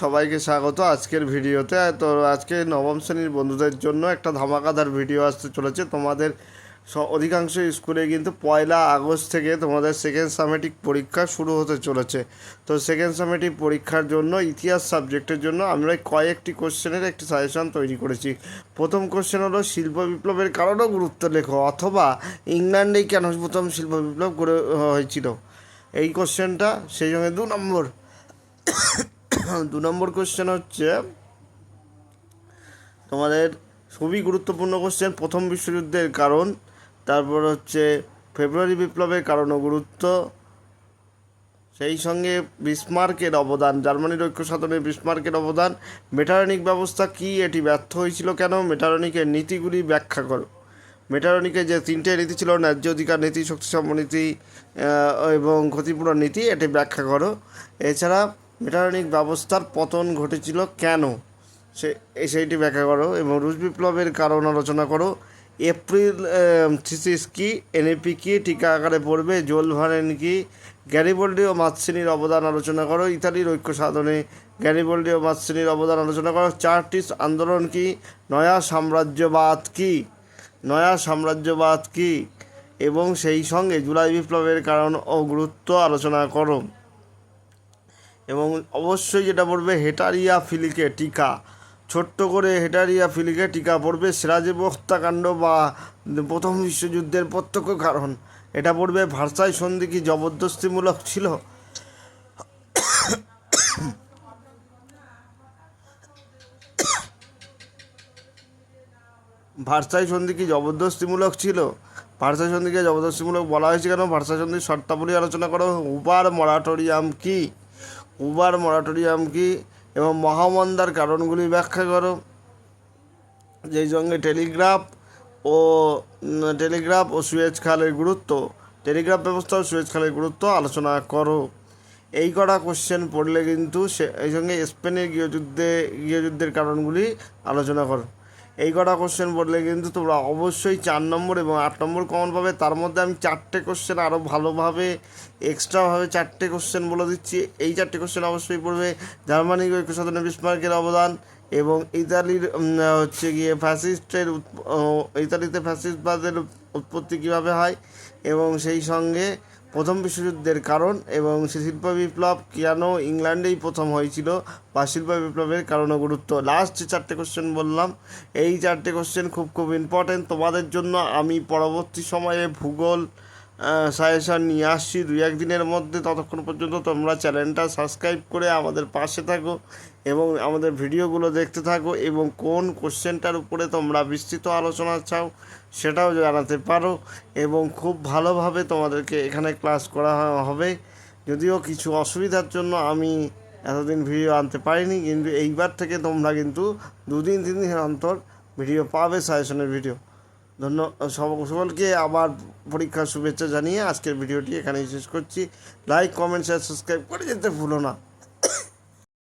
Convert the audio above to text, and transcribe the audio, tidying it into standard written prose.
সবাইকে স্বাগত আজকের ভিডিওতে। তো আজকে নবম শ্রেণীর বন্ধুদের জন্য একটা ধামাকাদার ভিডিও আসতে চলেছে। তোমাদের অধিকাংশ স্কুলে কিন্তু 1 আগস্ট থেকে তোমাদের সেকেন্ড সামেটিক পরীক্ষা শুরু হতে চলেছে। তো সেকেন্ড সামেটিক পরীক্ষার জন্য ইতিহাস সাবজেক্টের জন্য আমরা কয়েকটি কোশ্চেনের একটি সাজেশন তৈরি করেছি। প্রথম কোশ্চেন হলো শিল্প বিপ্লবের কারণ ও গুরুত্ব লেখো, অথবা ইংল্যান্ডেই কেন প্রথম শিল্প বিপ্লব গড়ে হয়েছিল, এই কোশ্চেনটা। সেই সঙ্গে 2 নম্বর কোশ্চেন হচ্ছে তোমাদের খুবই গুরুত্বপূর্ণ কোশ্চেন, প্রথম বিশ্বযুদ্ধের কারণ, তারপর হচ্ছে ফেব্রুয়ারি বিপ্লবের কারণ ও গুরুত্ব, সেই সঙ্গে বিসমার্কের অবদান, জার্মানির ঐক্য সাধনে বিসমার্কের অবদান, মেটারনিক ব্যবস্থা কি, এটি ব্যর্থ হয়েছিল কেন, মেটারনিকের নীতিগুলি ব্যাখ্যা করো। মেটারনিকের যে 3টে নীতি ছিল, ন্যায্য অধিকার নীতি, শক্তিসম্পন্ন নীতি এবং ক্ষতিপূরণ নীতি, এটি ব্যাখ্যা করো। এছাড়া মেটারনিক ব্যবস্থার পতন ঘটেছিল কেন, সেইটি ব্যাখ্যা করো। এবং রুশ বিপ্লবের কারণ আলোচনা করো। এপ্রিল থিসিস কি, এনএপি কি, টিকা আকারে পড়বে। জোল ভারেন কি, গ্যারিবল্ডি ও মাৎসিনির অবদান আলোচনা করো। ইতালির ঐক্য সাধনে গ্যারিবল্ডি ও মাৎসিনির অবদান আলোচনা করো। চার্টিস্ট আন্দোলন কি, নয়া সাম্রাজ্যবাদ কি, নয়া সাম্রাজ্যবাদ কি, এবং সেই সঙ্গে জুলাই বিপ্লবের কারণ ও গুরুত্ব আলোচনা করো। এবং অবশ্যই যেটা পড়বে হেটারিয়া ফিলিকে টিকা, ছোট্ট করে হেটারিয়া ফিলিকে টিকা পড়বে। সিরাজেভ হত্যাকাণ্ড বা প্রথম বিশ্বযুদ্ধের প্রত্যক্ষ কারণ, এটা পড়বে। ভার্সাই সন্ধি কি জবরদস্তিমূলক ছিল, ভার্সাই সন্ধি কি জবরদস্তিমূলক ছিল, ভার্সাই সন্ধিকে জবরদস্তিমূলক বলা হয়েছে কেন, ভার্সাই সন্ধির শর্তাবলী আলোচনা করো। উবার মরাটোরিয়াম কি, উবার মরাটোরিয়াম কি, এবং মহামন্দার কারণগুলি ব্যাখ্যা করো। যেই সঙ্গে টেলিগ্রাফ ও সুয়েজ খালের গুরুত্ব, টেলিগ্রাফ ব্যবস্থা ও সুয়েজ খালের গুরুত্ব আলোচনা করো। এই কটা কোশ্চেন পড়লে কিন্তু এই সঙ্গে স্পেনের গৃহযুদ্ধের কারণগুলি আলোচনা করো। এই কটা কোশ্চেন পড়লে কিন্তু তোমরা অবশ্যই 4 নম্বর এবং 8 নম্বর কমন পাবে। তার মধ্যে আমি 4টে কোশ্চেন আরও ভালোভাবে এক্সট্রাভাবে 4টে কোশ্চেন বলে দিচ্ছি। এই 4টে কোশ্চেন অবশ্যই পড়বে। জার্মানির ঐক্য সাধনে বিসমার্কের অবদান, এবং ইতালির হচ্ছে গিয়ে ইতালিতে ফ্যাসিস্টবাদের উৎপত্তি কীভাবে হয়, এবং সেই সঙ্গে প্রথম বিশ্বযুদ্ধের কারণ, এবং শিল্প বিপ্লব কেন ইংল্যান্ডেই প্রথম হয়েছিল, বা শিল্প বিপ্লবের কারণ ও গুরুত্ব। লাস্ট যে 4টে কোশ্চেন বললাম, এই 4টে কোশ্চেন খুব ইম্পর্টেন্ট তোমাদের জন্য। আমি পরবর্তী সময়ে ভূগোল সাজেশন নিয়ে আসছি 2-1 দিনের মধ্যে। ততক্ষণ পর্যন্ত তোমরা চ্যানেলটা সাবস্ক্রাইব করে আমাদের পাশে থাকো এবং আমাদের ভিডিওগুলো দেখতে থাকো, এবং কোন কোশ্চেনটার উপরে তোমরা বিস্তৃত আলোচনা চাও সেটাও জানাতে পারো, এবং খুব ভালোভাবে তোমাদেরকে এখানে ক্লাস করা হবে। যদিও কিছু অসুবিধার জন্য আমি এতদিন ভিডিও আনতে পারিনি, কিন্তু এইবার থেকে তোমরা কিন্তু 2-3 দিন অন্তর ভিডিও পাবে, সাজেশনের ভিডিও। সকলকে আবার পরীক্ষার শুভেচ্ছা জানিয়ে আজকের ভিডিওটি এখানেই শেষ করছি। লাইক, কমেন্ট, শেয়ার, সাবস্ক্রাইব করে যেতে ভুলো না।